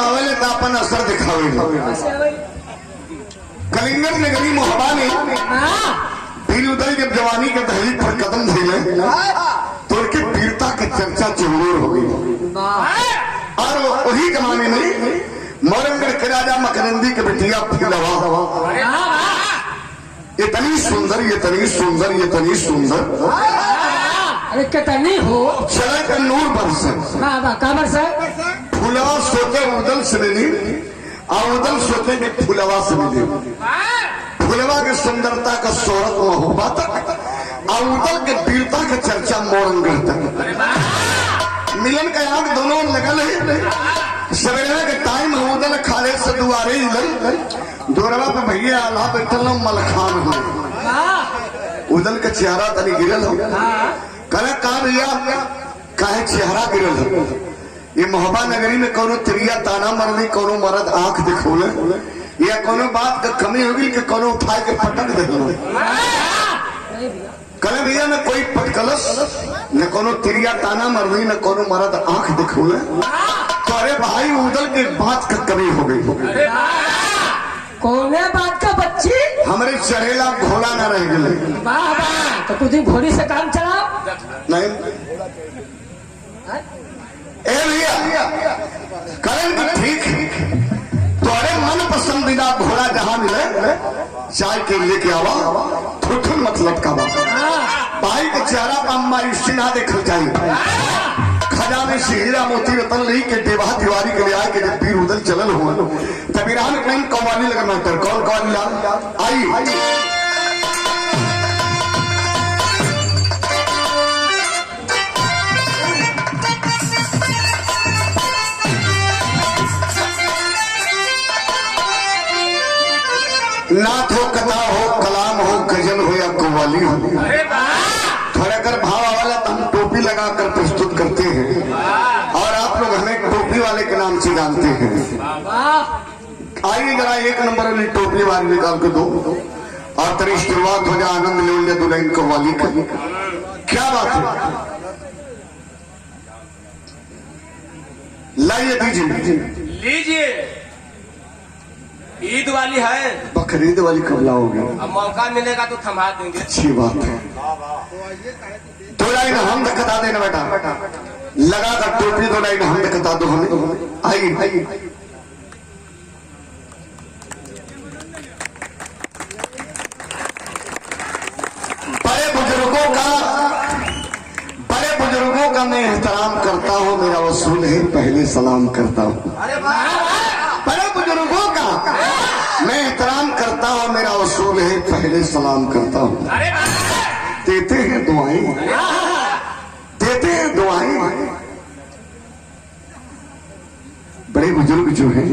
आवेले तो अपन असर दिखावे। कलिंगर नगरी मोहबा में वीर उदल जब जवानी के दहलीज पर कदम धइले तो उनके वीरता की चर्चा चहुर हो गई। और वही जमाने में मोरंगढ़ के राजा मकरंदी के बिटिया फूलवा इतनी सुंदर, इतनी सुंदर, इतनी सुंदर, अरे कितनी हो चले का नूर बरसे फूलवा सोचे उदल से मिली और उदल सोचे कि फूलवा से मिली। फूलवा की सुंदरता का शोहरत महोबा तक और उदल के वीरता की चर्चा मोरंगढ़ तक। मिलन का याद दोनों लगल है। सवेरे के टाइम उदल खाले से दुआरे दोरवा पे भैया आला बैठल मलखान हो। उदल का चेहरा तनी गिरल हो। कल का भैया काहे चेहरा गिरल हो। ये मोहबा नगरी में कोनो त्रिया ताना मरनी, कोनो मरद आंख दिखोले या कोनो बात का कमी होगी कि कोनो उठा के पटक दे। कल भैया न कोई पटकलस, न कोनो त्रिया ताना मरनी, न कोनो मरद आंख दिखोले। तो अरे भाई उदल के बात का कमी हो गई। कौने बात का बच्ची? हमारे चढ़ेला घोड़ा न रह गए। वाह वाह, तो कुछ घोड़ी से काम चला नहीं। ए भैया करें ठीक, तुम्हारे मन पसंदीदा घोड़ा जहां मिले चाय के लेके आवा। थोथुन मतलब का बात भाई के चेहरा पर मायूसी ना देखल चाहिए। खजाने से हीरा मोती रतन ली के देवा तिवारी के लिए आए के जब वीर उदल चलल हुआ तबीरान कहीं कव्वाली लगना कर कौन कव्वाली आई। नाथ हो, कथा हो, कलाम हो, गजल हो या कव्वाली हो, थोड़ा कर भाव वाला तो हम टोपी लगाकर प्रस्तुत करते हैं और आप लोग हमें टोपी वाले के नाम से जानते हैं। आइए जरा एक नंबर वाली टोपी वाली निकाल के दो और तेरी शुरुआत हो जाए। आनंद ले लिया दुल्हन कव्वाली का। क्या बात है, लाइए दीजिए लीजिए। ईद वाली है, बकरीद वाली कब लाओगे? अब मौका मिलेगा तो थमा देंगे। अच्छी बात है। दो लाइन हम दिखता देना बेटा, लगा कर टोपी दो लाइन हम दिखता दो हमें। आइए बड़े बुजुर्गों का मैं एहतराम करता हूँ, मेरा वसूल है पहले सलाम करता हूँ। बड़े बुजुर्गों का मैं एहतराम करता हूँ, मेरा वसूल है पहले सलाम करता हूँ। देते हैं दुआएं, देते हैं दुआएं। बड़े बुजुर्ग जो हैं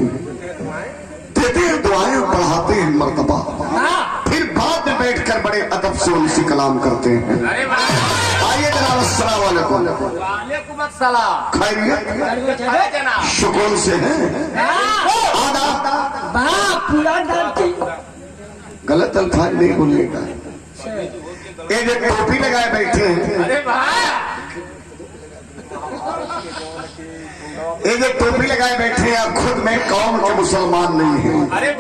देते हैं दुआएं, बढ़ाते हैं मर्तबा, फिर बाद में बैठकर बड़े अदब से उनसे कलाम करते हैं। आइए जनाब, अस्सलाम वालेकुम। वालेकुम अस्सलाम। खैरियत सुकून से है। गलत अल्फाज नहीं बोलने का। ये जो टोपी लगाए बैठे हैं, ये जो टोपी लगाए बैठे हैं खुद में कौम के मुसलमान नहीं है। अरे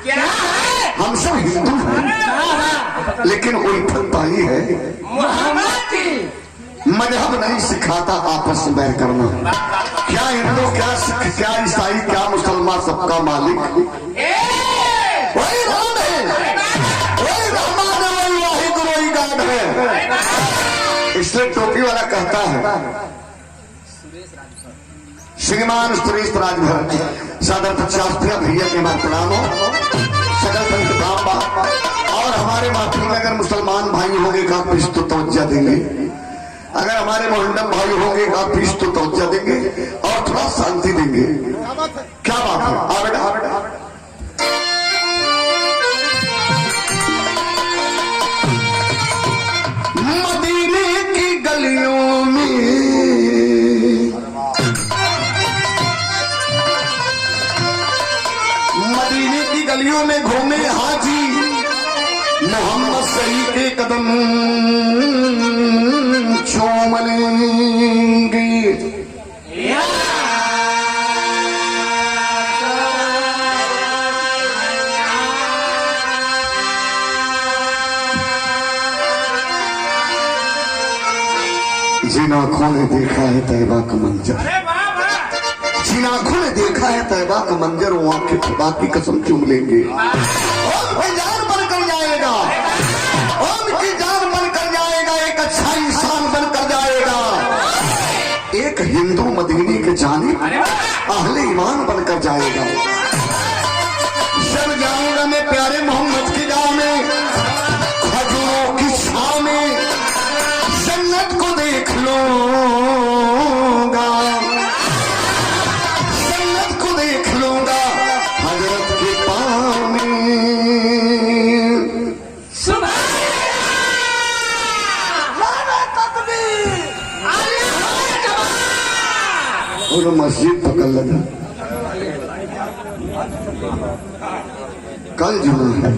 क्या है? हम सब हिंदू हैं, लेकिन उल्फत पाई है मजहब नहीं सिखाता आपस में बैर करना। क्या हिंदू, क्या सिख, क्या ईसाई, क्या मुसलमान, सबका मालिक वही राम है, वही रहमान है, वही वाहिद, वही गाड है। इसलिए टोपी वाला कहता है श्रीमान सुरेश राजभर सादर 50 भैया के बाद प्रणाम हो। सकल पंथ बाबा और हमारे माफी में अगर मुसलमान भाई होंगे का पीस तो तवज्जा देंगे, अगर हमारे मोहम्मद भाई होंगे का पीस तो तवज्जा देंगे और थोड़ा शांति देंगे। क्या बात है? आ बेटा मदीने की गलियों में गलियों में घूमे हाजी मोहम्मद सही के कदम चूम लेंगे। जिन आंखों ने देखा है तैबा का मंजर, अरे वाह वाह। जिन आंखों ने देखा है तैबा का मंजर, वो आंखें खुदा की कसम चूम लेंगे। और जान बनकर जाएगा, उनकी जान बनकर जाएगा, एक अच्छा इंसान बनकर जाएगा, एक हिंदू मदीने के जाने अहले ईमान बनकर जाएगा। जब जाऊंगा मैं प्यारे मोहम्मद की गाँव में, खजूरों की छाव में जन्नत को देख लूंगा, जन्नत को देख लूंगा हजरत के पाँव में। और मस्जिद पकड़ लगा, कल जुमा है।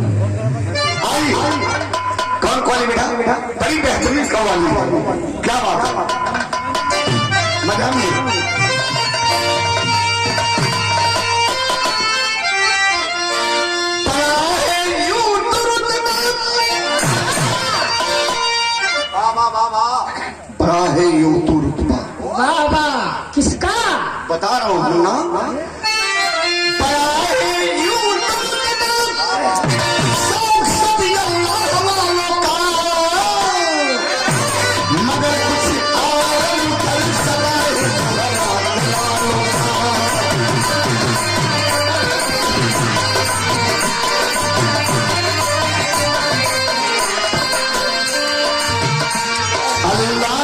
आई कौन कौन बेटा? बड़ी बेहतरीन कवाली है, क्या बात है, मजा नहीं। बड़ा है यूं तो रुतबा, वाह वाह, किसका? बता रहा हूं ना, बड़ा है यूं तो रुतबा, शौक सभी अल्लाह वालों का, मगर कुछ और कर सका है वालों का। अल्लाह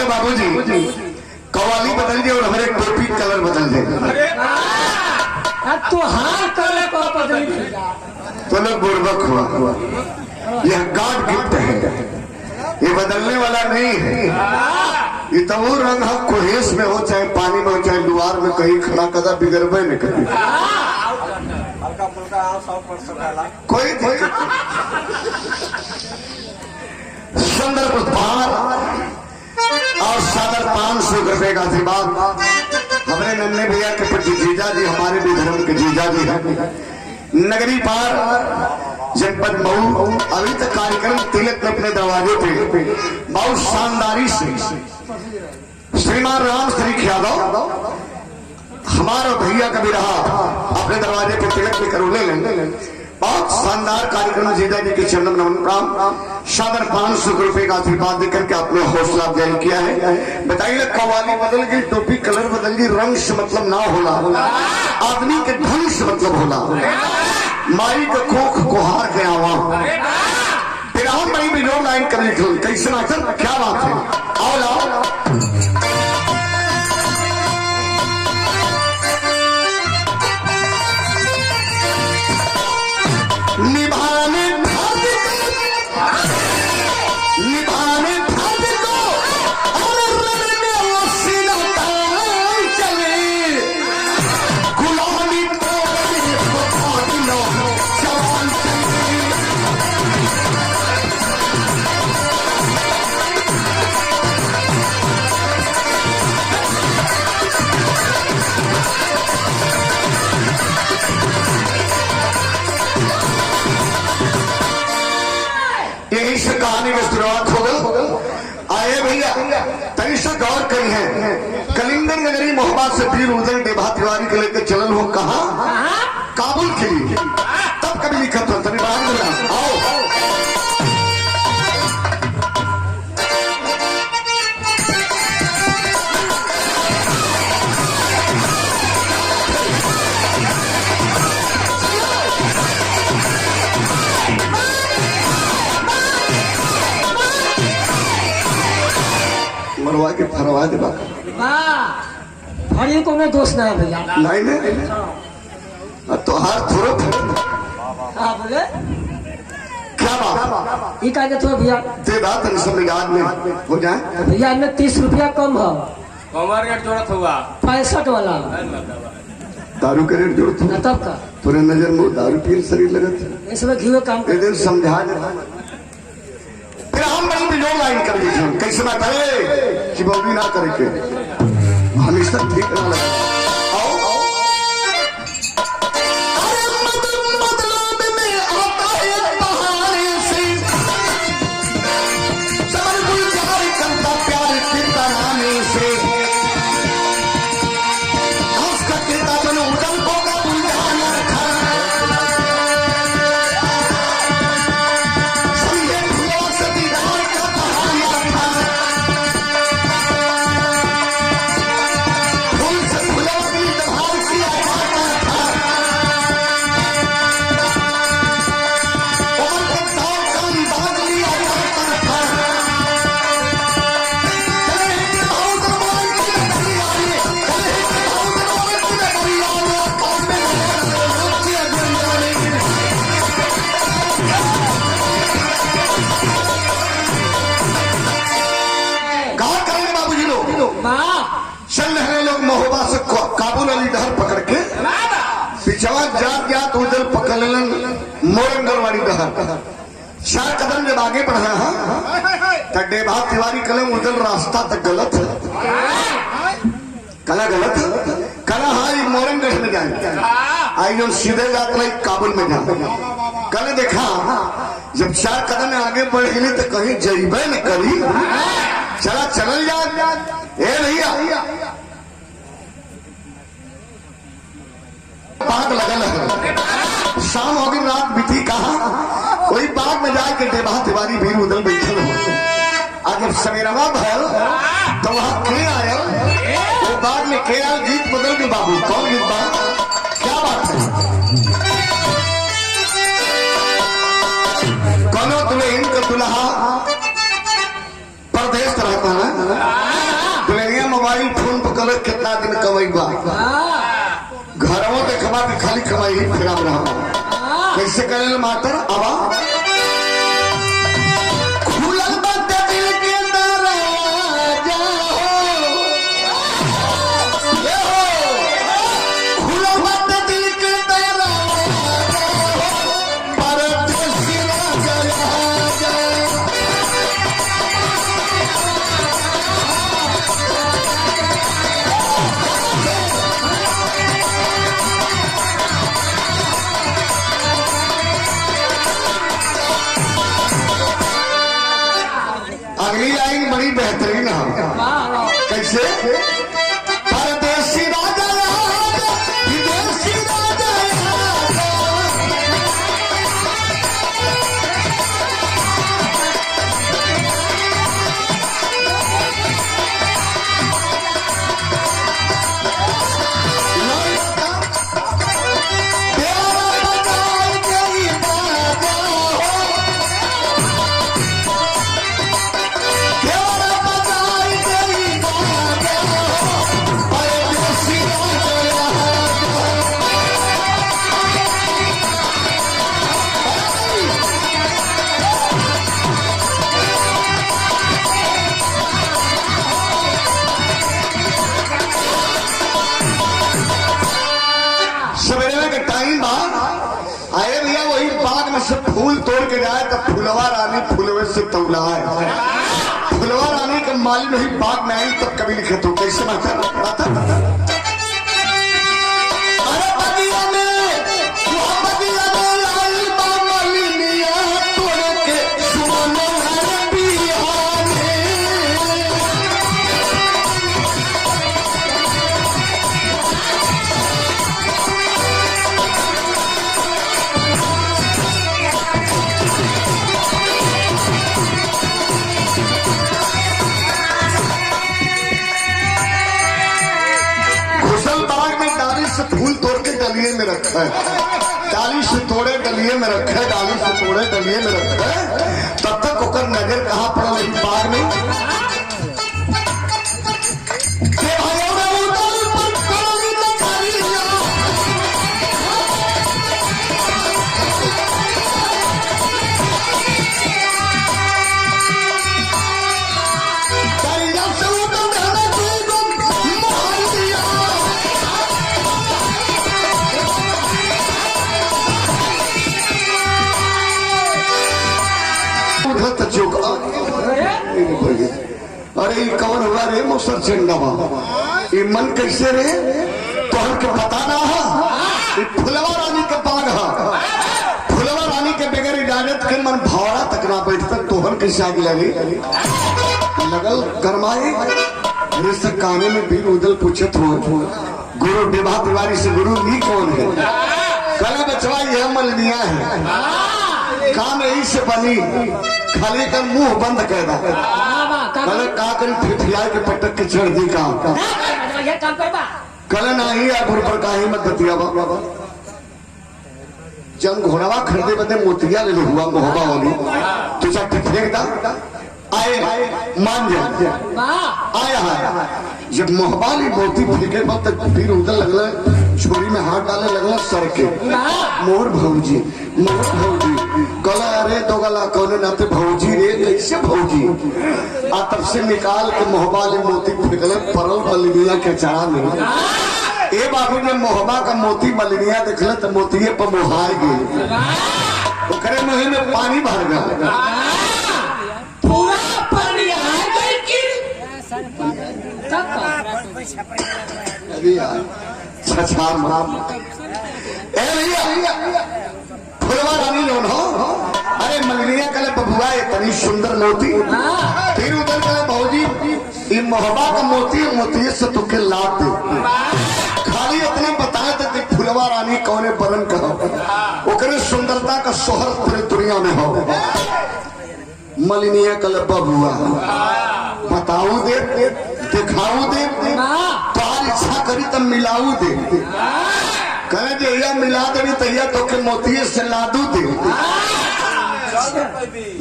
बाबूजी, कवाली बदल दे और हमारे टोपी कलर बदल दे। अब तो हार कर को बदली तो लोग बुर्बक हुआ, यह गॉड गिफ्ट है, ये बदलने वाला नहीं है। ये तो वो रंग है, कुहेस में हो चाहे पानी में हो चाहे दुआर में कहीं खड़ा कदा बिगड़बे नहीं कभी, कोई दिक्कत नहीं। संदर्भ पार और सादर 500 रुपए का आशीर्वाद हमारे नन्हे भैया के प्रति जीजा जी, हमारे भी धर्म के जीजा जी हैं। नगरी पार जनपद मऊ अभी तक कार्यक्रम तिलक में अपने दरवाजे पे बहुत शानदारी से श्रीमान राम श्री यादव हमारा भैया कभी रहा अपने दरवाजे पे तिलक में करोले लेंगे। बहुत शानदार कार्यक्रम जीजा जी के चरण नमन प्राम सादर 500 रुपए का आशीर्वाद देकर के आपने हौसला अफजाई किया है। बताइए, कवाली बदल गई, टोपी कलर बदल गई, रंग से मतलब ना होला, आदमी के ढंग से मतलब होला। माई के कोख कोहार के आवा बिराम बड़ी बिलो लाइन कर लिखो, कैसे नाचन, क्या बात है। आओ लाओ निभाने कहानी में शुरुआत हो गई। आए भैया तनी सा गौर करी है, कलिंगन नगरी मोहब्बत से पीर उदय देभा तिवारी के लेकर चलन हो कहा काबुल के लिए, तब कभी लिखा था तनी बाहर मिला। आओ मरवा के भरवा दे बा वाह भरी को में दोष ना है भैया नहीं नहीं तो हार थोड़ो हाँ बोले क्या बात ये कहा तो भैया ते बात सब याद में हो जाए भैया इनमें 30 रुपया कम है कमर रेट जोड़त हुआ 65 वाला दारू के रेट जोड़ ना तब का तोरे नजर में दारू पियल शरीर लगत इसमें घी काम एक दिन समझा दे फिर हम बड़ी बिजोड़ लाइन कर दी थी कैसे ना करे कि बौली ना करे के हमेशा ठीक ना लगे आओ मतलब में आता है बहाने से समझ गुलजार करता प्यार के तराने से हंस का कहता बनो उदल को का बुलझाना था समझे फुलवा से दीदार का बहाना था फूल से फुलवा की दहाड़ किया जाता था उमर के दाव का अंदाज लिया जाता था चले के भाव दरबार की नगरिया में चले के भाव दरबार की नगरिया में कौन में रोकी अगरिया में कहा करें बाबूजी लोग वाह चल रहे लोग महोबा से काबुल अली डहर पकड़ के पिछवा जात जात उधर पकड़ लेन मोरंगल वाली डहर 4 कदम जब आगे बढ़ रहा तो डेभा तिवारी कलम उधर रास्ता तक गलत है कला गलत है कला हाँ मोरंगढ़ में जाए आई जो सीधे जात रही काबुल में जा कल देखा जब 4 कदम आगे बढ़ गई तो कहीं जइबे न करी चला चल जा ए भैया बाग लगल है शाम हो गई रात बीती कहा कोई बाग में जाके डेभा तिवारी भी उधर बैठल हो आज जब सवेरवा भयल तो वहां के आयल वो बाग में के आयल गीत बदल के बाबू कौन गीत बा क्या बात है कौनो तुम्हें इनका दुल्हा परदेश रहता है दुल्हनिया मोबाइल फोन पर कल कितना दिन कमाई बा घरों के कमा के खाली कमाई ही फिर रहा कैसे करे मातर आवा खुलल बात दिल के दरवाजा खुलल बात दिल के दरवाजा परदेसी राजा राजा अगली लाइन बड़ी बेहतरीन है कैसे परदेसी राजा राजा विदेशी राजा राजा प्यारा बनाई गई राजा प्यारा बनाई गई राजा परदेसी राजा सवेरे के टाइम बाद आए भैया वही बाग में से फूल तोड़ के जाए तो फुलवा रानी फुलवे से तौला है फुलवा रानी का मालिक वही बाग में आई तब कभी लिखे तो कैसे माता अरे बगिया में वो बगिया में लाई बा मालिनिया तोड़ के सुमन हर बिहाने घुसल बाग में डाली से फूल तोड़ के डलिए में रखा है डाली से तोड़े डलिए में रखा है डाली से तोड़े डलिए में रखा है तब तक ओकर नजर कहाँ पड़ल बाग में अरे ये कौन हुआ रे मुसर चंडवा ये मन कैसे रे तोहर के पता ना हा ये फुलवा रानी के बाग हा फुलवा रानी के बगैर इजाजत के मन भौरा तक ना बैठता तोहर कैसे आग लगे लगल गरमाए मेरे से काने में भी उदल पूछत हो गुरु विवाह तिवारी से गुरु ही कौन है कल बचवा यह मलनिया है काम यही से बनी खाली कर मुंह बंद कर दा कल का कर फिफिया के पटक के चढ़ दी काम कल नहीं या गुरु पर काही मत बतिया बाबा जब घोड़ावा खरीदे बदे मोतिया ले हुआ मोहबा होगी तुझा फेंक दा आए मान जा आया है जब मोहबाली मोती फेंके बाद तक फिर उधर लगला छोरी में हाथ डाले लगला सर के मोर भौजी गला अरे दो गला कौन नाते भौजी रे कैसे भौजी आ तब से निकाल के मोहबाली मोती फेंकले परल बलिया के चारा में ए बाबू ने मोहबा का मोती बलिया देखले तो मोतिये पर मोहाय गए ओकरे मुंह में पानी भर गया फुलवा रानी लोन हो अरे मलनिया कल बबुआ इतनी सुंदर मोती फिर उधर कल भौजी ये मोहबा का मोती मोती से तुके लाभ दे खाली इतना बताए थे फुलवा रानी कौने बरन कहो ओकरे सुंदरता का सोहर पूरी दुनिया में हो मलिनिया कल बबुआ बताऊ दे दिखाऊ दे तार इच्छा करी तब मिलाऊ दे कहे जे मिला दे तैया तो के मोतिये से लादू दे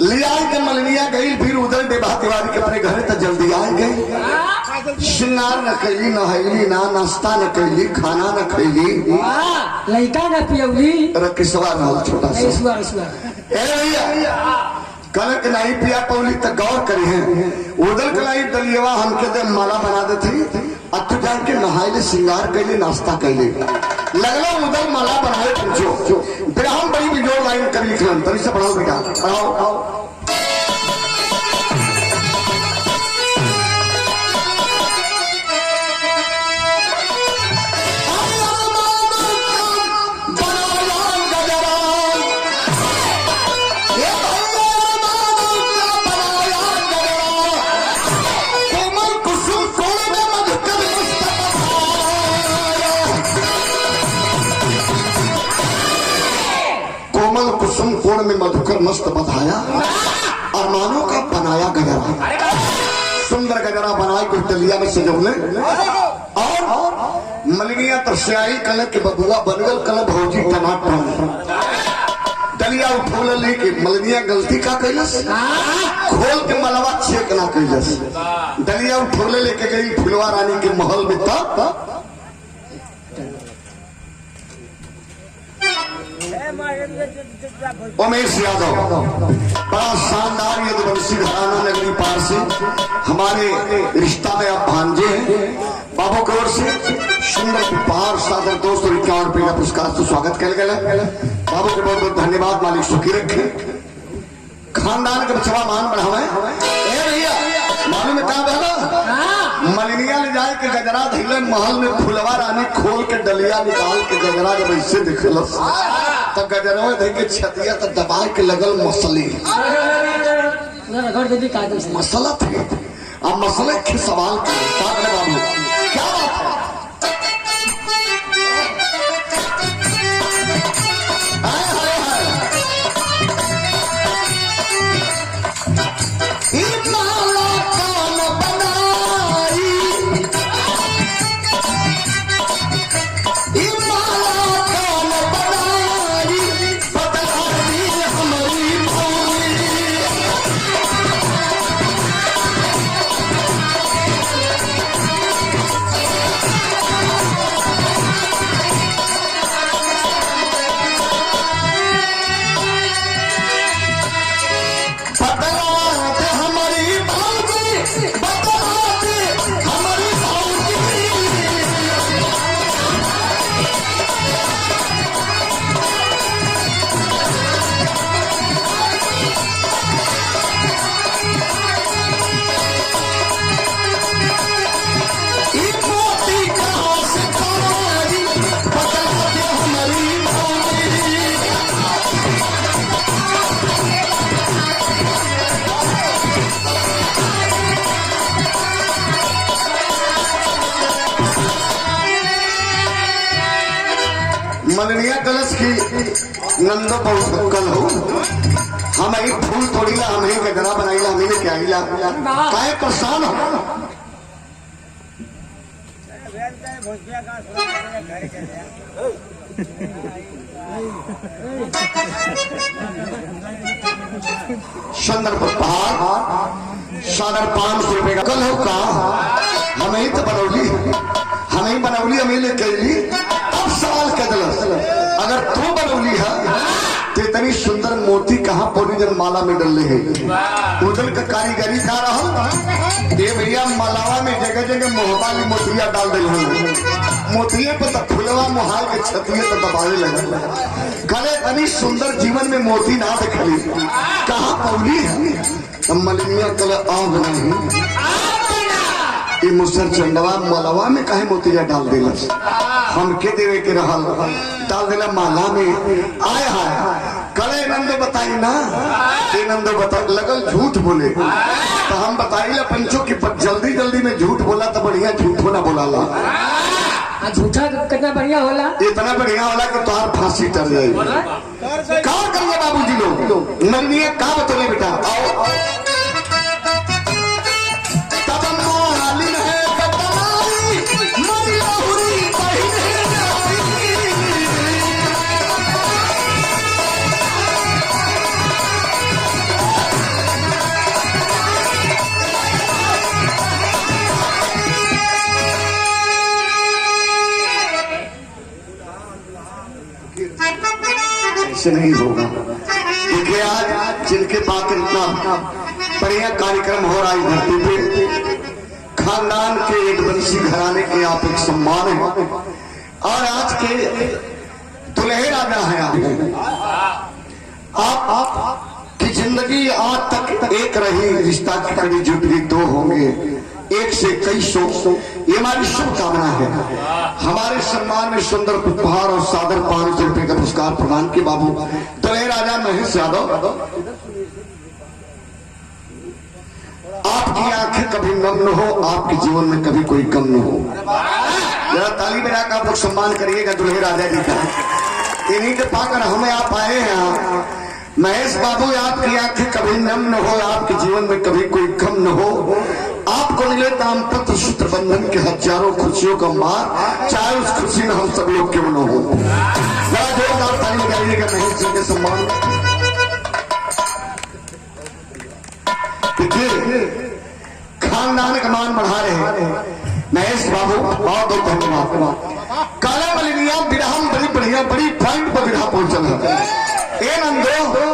लिया के मलनिया गई फिर उधर विवाह तिवारी के अपने घर तक जल्दी आ गई श्रृंगार न कैली नहैली ना नाश्ता न कैली खाना न खैली लड़का न पियौली किसवा रहल छोटा सा कनक नहीं पिया पौली तक गौर करी है उधर कलाई दलियवा हमके दे माला बना दे थी अब तू जान के नहाइले श्रृंगार कैले नाश्ता कैले लगला उधर माला बनाए पूछो ब्राह्मण बड़ी बिजोड़ लाइन कर लिखलन तभी से पढ़ाओ बेटा पढ़ाओ कोण में मधुकर मस्त बधाया अरमानों का बनाया गजरा सुंदर गजरा बनाए कुछ दलिया में सजौले और मलनिया तरसियाई कल के बबुआ बनगल कल भौजी टमाटर दलिया उठौले लेके मलनिया गलती का कैलस खोल के मलवा चेक ना कैलस दलिया उठौले लेके गई फुलवा रानी के महल में तब उमेश यादव बड़ा शानदार यदुवंशी घराना नगरी पार से हमारे रिश्ता में आप भांजे हैं बाबू करोड़ से सुंदर उपहार सादर 251 रुपये का पुरस्कार से स्वागत कर गया बाबू को बहुत बहुत धन्यवाद मालिक सुखी रखे खानदान के बचवा मान बढ़ावे भैया मालूम है कहा मलनिया ले जाए के गजरा धैले महल में फुलवा रानी खोल के डलिया निकाल के गजरा जब ऐसे दिखलस तब गजरा धै के छतिया तब दबा के लगल मसली मसला थे अब मसले के सवाल बाबू क्या बात है कलश की नंदो बहुत कल हो हम ही फूल तोड़ीला हम ही गजरा बनाईला हम ही के आईला काहे परेशान हो संदर्भ पहाड़ 550 का कल हो का हमें ही तो बनौली हमें ले कैली अब सवाल कर दिलस अगर तू बनौली है तो इतनी सुंदर मोती कहाँ पौड़ी जन माला में डल है उधर का कारीगरी का रहा ये भैया मालावा में जगह जगह मोहबाली मोतिया डाल दिल मोतिये पर तो फुलवा मोहाल के छतिये तो दबावे लगे कले इतनी सुंदर जीवन में मोती ना दिखली कहाँ पौड़ी है मलिनिया कल आग नहीं मुसर चंडवा मलवा में काहे मोतिया डाल दिलस हमके देवे के रहल डाल दिला माला में आय हाय कले नंद बताई ना नंद बता लगल झूठ बोले तो हम बताइला पंचों की जल्दी जल्दी में झूठ बोला तो बढ़िया झूठ होना बोला झूठा कितना बढ़िया होला इतना बढ़िया होला कि तुहार फांसी टर जाए का करिए बाबूजी लोग मलिनिया का बतौले बेटा आओ नहीं होगा देखिए आज जिनके पास इतना बढ़िया कार्यक्रम हो रहा है धरती पे खानदान के एक वंशी घराने के आप एक सम्मान है और आज के दुल्हे राजा है आप की जिंदगी आज तक एक रही रिश्ता की कड़ी जुट गई दो होंगे एक से कई सौ ये हमारी शुभकामना है हमारे सम्मान में सुंदर उपहार और सादर 500 रुपए का पुरस्कार प्रदान किए बाबू दुल्हे राजा महेश यादव आपकी आंखें कभी नम न हो आपके जीवन में कभी कोई कम न हो जरा ताली बजा का आप लोग सम्मान करिएगा दुल्हे राजा जी का इन्हीं के पाकर हमें आप आए हैं महेश बाबू आपकी आंखें कभी नम न हो आपके जीवन में कभी कोई कम न हो आपको मिले दाम्पत्य सूत्र बंधन के हजारों खुशियों का मार चाहे उस खुशी में हम सब लोग क्यों न हो जरा जोरदार ताली लगाइएगा महेश जी के सम्मान खानदान का मान बढ़ा रहे महेश बाबू बहुत बहुत धन्यवाद काला मलिनिया बिरहम बड़ी बढ़िया बड़ी पॉइंट पर बिरहा पहुंचल है ए नंदो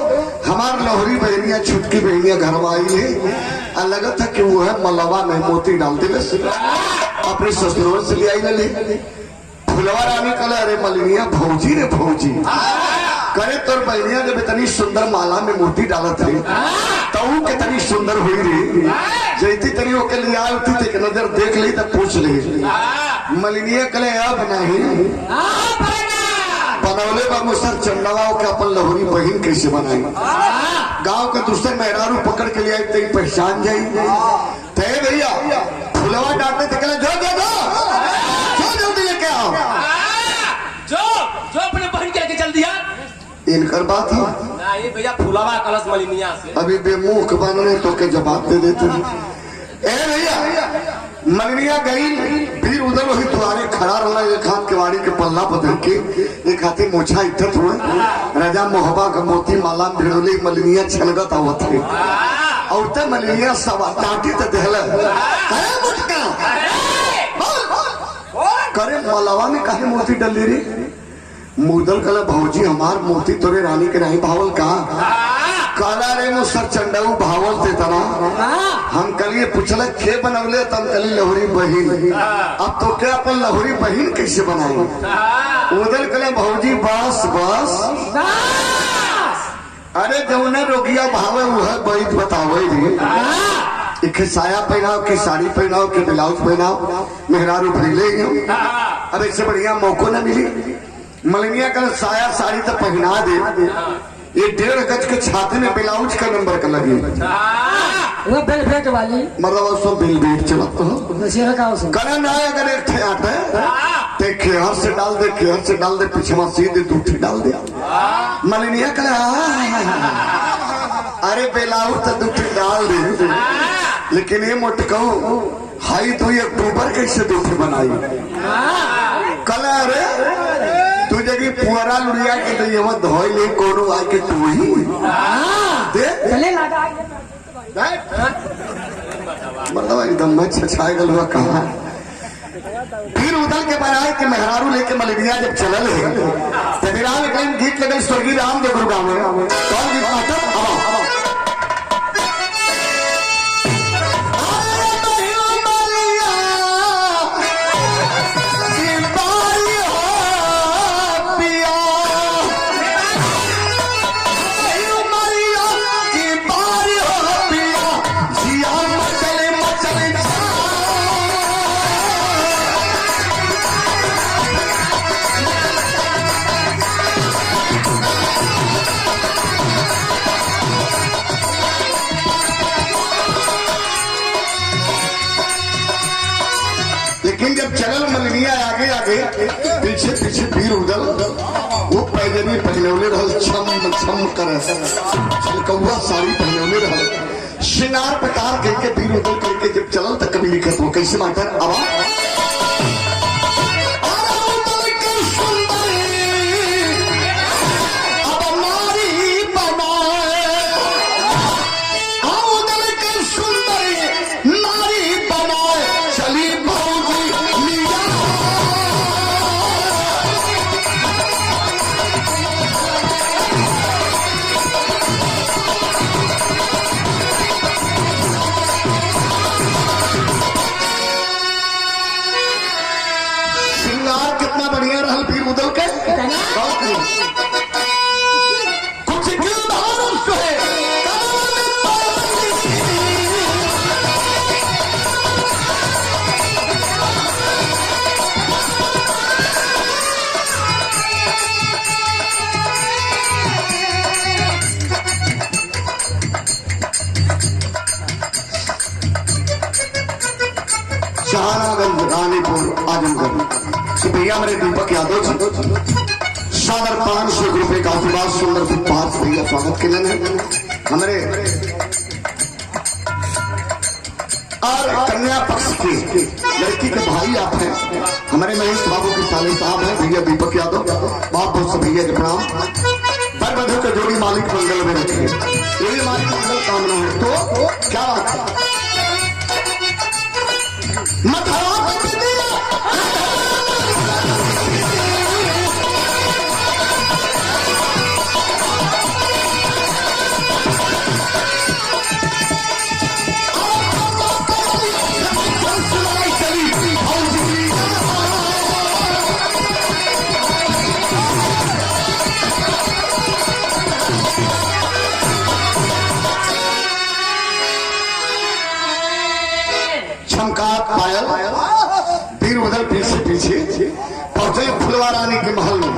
हमार लोहरी बहनिया छुटकी बहनिया घर में आई है लगत था कि वो है मलवा में मोती डाल दिले अपने ससुरों से ले आई ले फुलवा रानी कल अरे मलिनिया भौजी रे भौजी करे तोर बहनिया जब इतनी सुंदर माला में मोती डालत रही तो कितनी सुंदर हुई रे जैती तरी ओके लिए आई थी एक नजर देख ली तो पूछ ली मलिनिया कले अब नहीं बनौले बाबू सर चंडवा के अपन लहोरी बहन कैसे बनाई गांव के दूसरे मेहरारू पकड़ के लिए आई तो पहचान जाई थे भैया फुलवा डालते थे जो जल्दी लेके आओ जो अपने बहन के आगे चल दिया इनकर बात है ये भैया फुलवा कलश मलिनिया से अभी बेमुख बनने तो के जवाब दे देते ए भैया मलिनिया गई फिर उधर वही द्वारे खड़ा रहना एक हाथ केवाड़ी के पल्ला बदल के एक हाथी मोछा इठत हुए राजा मोहबा का मोती माला भिड़ोले मलिनिया छलगत आवत है और तब मलिनिया सवा टाटी तो दहला करे मलवा में काहे मोती डली रे मुदल कला भौजी हमार मोती तोरे रानी के नहीं भावल कहा काला रे मुसर चंडाऊ भावल ते तना हम कलिए पूछल के बनवले तम कली लहोरी बहिन अब तो क्या अपन लहोरी बहिन कैसे बनाई उदल कले भौजी बस बस अरे जौने रोगिया भावे वो है बैठ बतावे रे एक साया पहनाओ के साड़ी पहनाओ के ब्लाउज पहनाओ मेहरारू भइले अब इससे बढ़िया मौको न मिली मलिनिया का साया साड़ी तो पहना दे ये 1.5 गज के छाते में ब्लाउज का नंबर का लगे वो बेलवेट वाली मतलब सब बिल बेट चलाता हूँ बसेरा का उसमें करे ना अगर एक थे आटे ते खेहर से डाल दे खेहर से डाल दे पीछे में सीधे दूठी डाल दिया मलिनिया करे अरे बेलाऊ तो दूठी डाल दे लेकिन ये मोटको हाई तो ये अक्टूबर कैसे दूठी बनाई कल अरे तू जगह पुअरा लुड़िया के तो ये मत धोई ले कोनो आके तू ही दे चले लगा मतलब एकदम मैं छछाए गल हुआ कहा फिर उधर के बनाए के मेहरारू लेके मलेरिया जब चलल है तो मेरा एक गीत लगल स्वर्गीय राम के गुरुगांव में कौन गीत मास्टर लेकिन जब चलल मलनिया आगे आगे पीछे पीछे वीर उदल वो पैजनी पहनौले रहल छम छम करे छलकौआ साड़ी पहनौले रहल श्रृंगार प्रकार करके वीर उदल करके जब चलल तक कभी लिखत हो कैसे मास्टर आवाज जहानागंज रानीपुर आजमगढ़ से भैया मेरे दीपक यादव जी सादर 500 रुपए का आशीर्वाद सुंदर उपहार से भैया स्वागत के लिए हमारे और कन्या पक्ष के लड़की के भाई आप हैं हमारे महेश बाबू के साले साहब हैं भैया दीपक यादव बहुत बहुत से भैया के प्रणाम पर बधु के जोड़ी मालिक मंगल में रखे यही मालिक मंगल कामना है तो क्या बात है चमकार पायल वीर उधर पीछे पीछे पहुंचे फुलवा रानी के महल में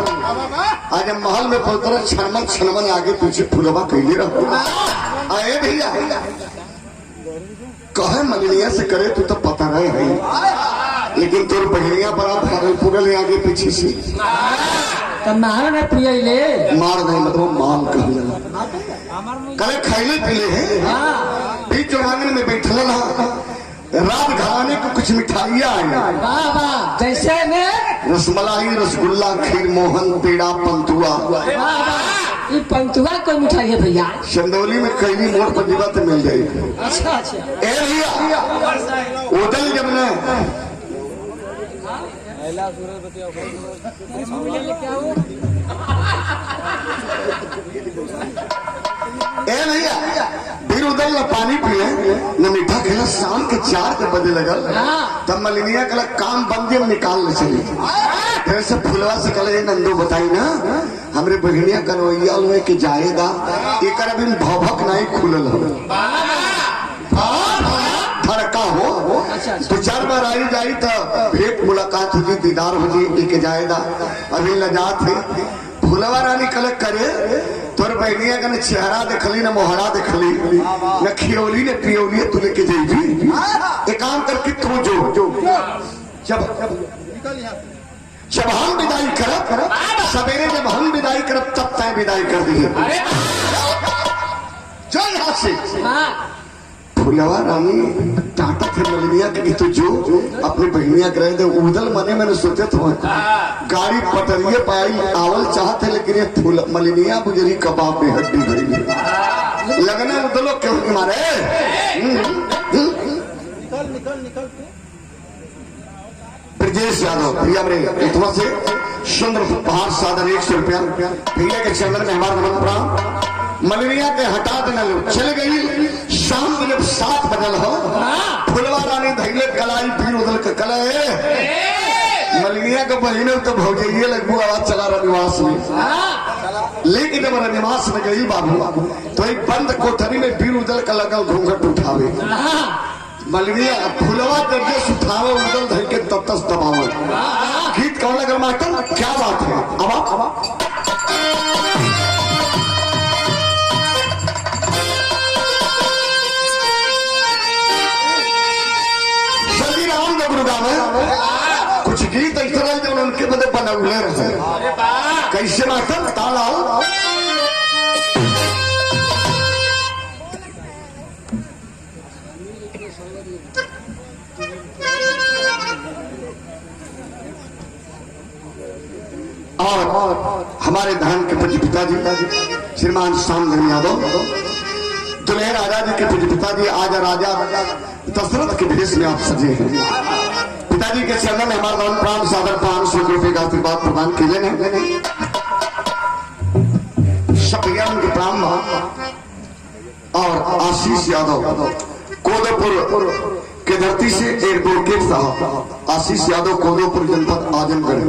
आज हम महल में पहुंचे छनमन छनमन आगे पीछे फुलवा कैले रहो आए भैया कहे मलिनिया से करे तू तो पता रहे है लेकिन तोर बहनिया बड़ा भागलपुर ले आगे पीछे से तब मार न पिए ले मार नहीं मतलब माल कहले करे खैले पीले हैं बीच चौरांगन में बैठल ना रात घराने को कुछ मिठाइयाँ आई बाबा जैसे में रसमलाई रसगुल्ला खीर मोहन पेड़ा पंतुआ ये पंतुआ को मिठाई है भैया चंदौली में कैली मोड़ पर जीवा तो मिल जाएगी अच्छा अच्छा ए भैया उदल जब ने ए भैया फिर उधर न पानी पिए न मीठा खेला शाम के 4 बजे लगल तब मलिनिया कल काम बंद निकाल ले चली फिर से फुलवा से कल नंदू बताई ना हमरे बहनिया कलवैया में के जाएगा एक अभी भवक नहीं खुलल हो फड़का हो तो 4 बार आई जाई तो भेंट मुलाकात होगी दीदार होगी एक जाएगा अभी लजात है फुलवा रानी कल करे तोर बहनिया का न चेहरा देखली न मोहरा देखली न खियोली न पियोली तू लेके जाइबी। एक काम करके तू जो जब हम विदाई करब सवेरे जब हम विदाई करब तब तय विदाई कर दिए। चल यहाँ से। फुलवा रानी टाटा थे मलिनिया की तो जो अपने बहनिया करे दे उदल मने मैंने सोचे तो गाड़ी पटरिए पाई आवल चाहते लेकिन ये फूल मलिनिया बुजरी कबाब में हड्डी भरी लगने उदलो क्यों मारे। निकल ब्रजेश यादव भैया मेरे इतना से सुंदर पहाड़ सादर 100 रुपया भैया के चंदन में हमारा नमन प्रणाम। मलेरिया के हटा देना चल गई। शाम को जब 7 बजल हो फुलवा रानी धैले कलाई पीर उदल के कले मलेरिया के महीने तो भौजाइए लगभग आवाज चला रहा निवास में। लेकिन जब निवास में गई बाबू तो एक बंद कोठरी में पीर उदल का लगल घूंघट उठावे मलेरिया फुलवा दर्जे सुठावे उदल धर के तत्स दबावे। गीत कौन लगा मास्टर क्या बात है। अब कुछ गीत ऐसा जो उनके बदे बनौले रहे कैसे मास्टर ताला और हमारे धाम के पूज्य पिताजी श्रीमान श्याम यादव दुल्हे राजा जी के पूज्य पिताजी आज राजा दशरथ के भेष में आप सजे हैं। पिताजी के चरणों में हमारा नमन प्राण सादर 500 रुपये का आशीर्वाद प्रदान किए हैं। सपरिया के प्राण और आशीष यादव कोदोपुर के धरती से एडवोकेट साहब आशीष यादव कोदोपुर जनपद आजमगढ़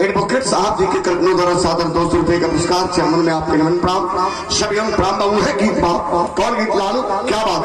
एडवोकेट साहब जी के कर्मों द्वारा सादर 200 रुपये का पुरस्कार चैनल में आपके नमन प्राण सभी प्राण बाबू है गीत कौन गीत लालू क्या बात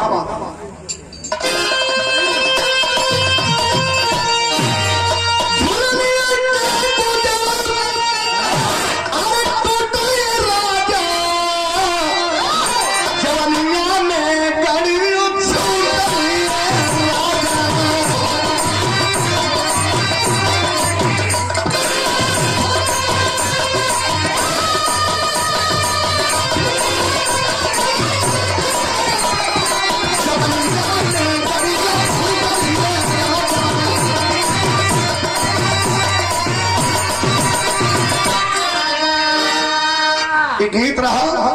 गीत रहा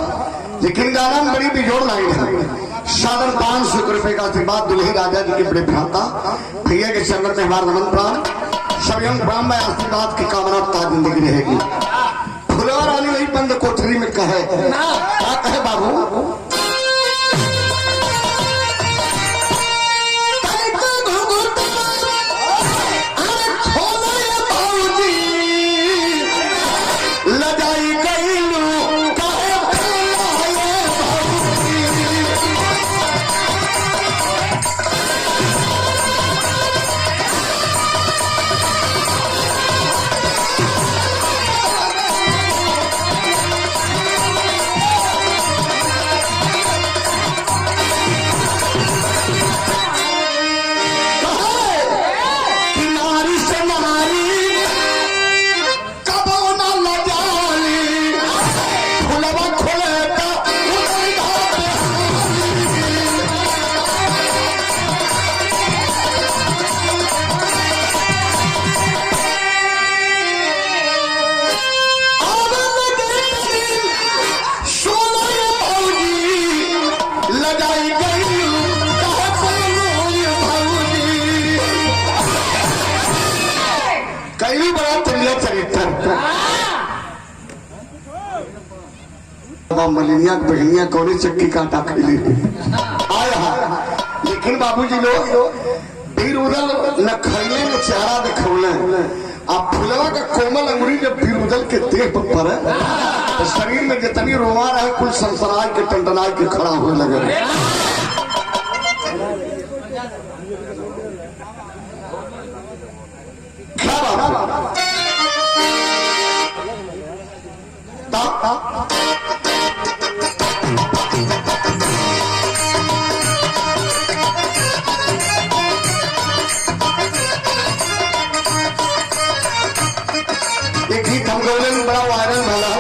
लेकिन गाना में बड़ी बिजोड़ लाइन है। सादर 500 रुपए का आशीर्वाद दुल्हे राजा जी के बड़े भ्राता भैया के चरण में हमारा नमन प्राण सभी प्राण में आशीर्वाद की कामना ता जिंदगी रहेगी। फुलवा रानी वही बंद कोठरी में कहे क्या कहे बाबू मलिनिया बहनिया कौन चक्की काटा खेली आया। लेकिन बाबूजी लोग बीर उदल न खैले न चेहरा दिखौले अब फुलवा का कोमल अंगुरी जब बीर उदल के देह पर पड़े तो शरीर में जितनी रोमा रहे कुल सनसनाए के टंडनाए के खड़ा होने लगे। क्या बात हम गौले में बड़ा वायरल भला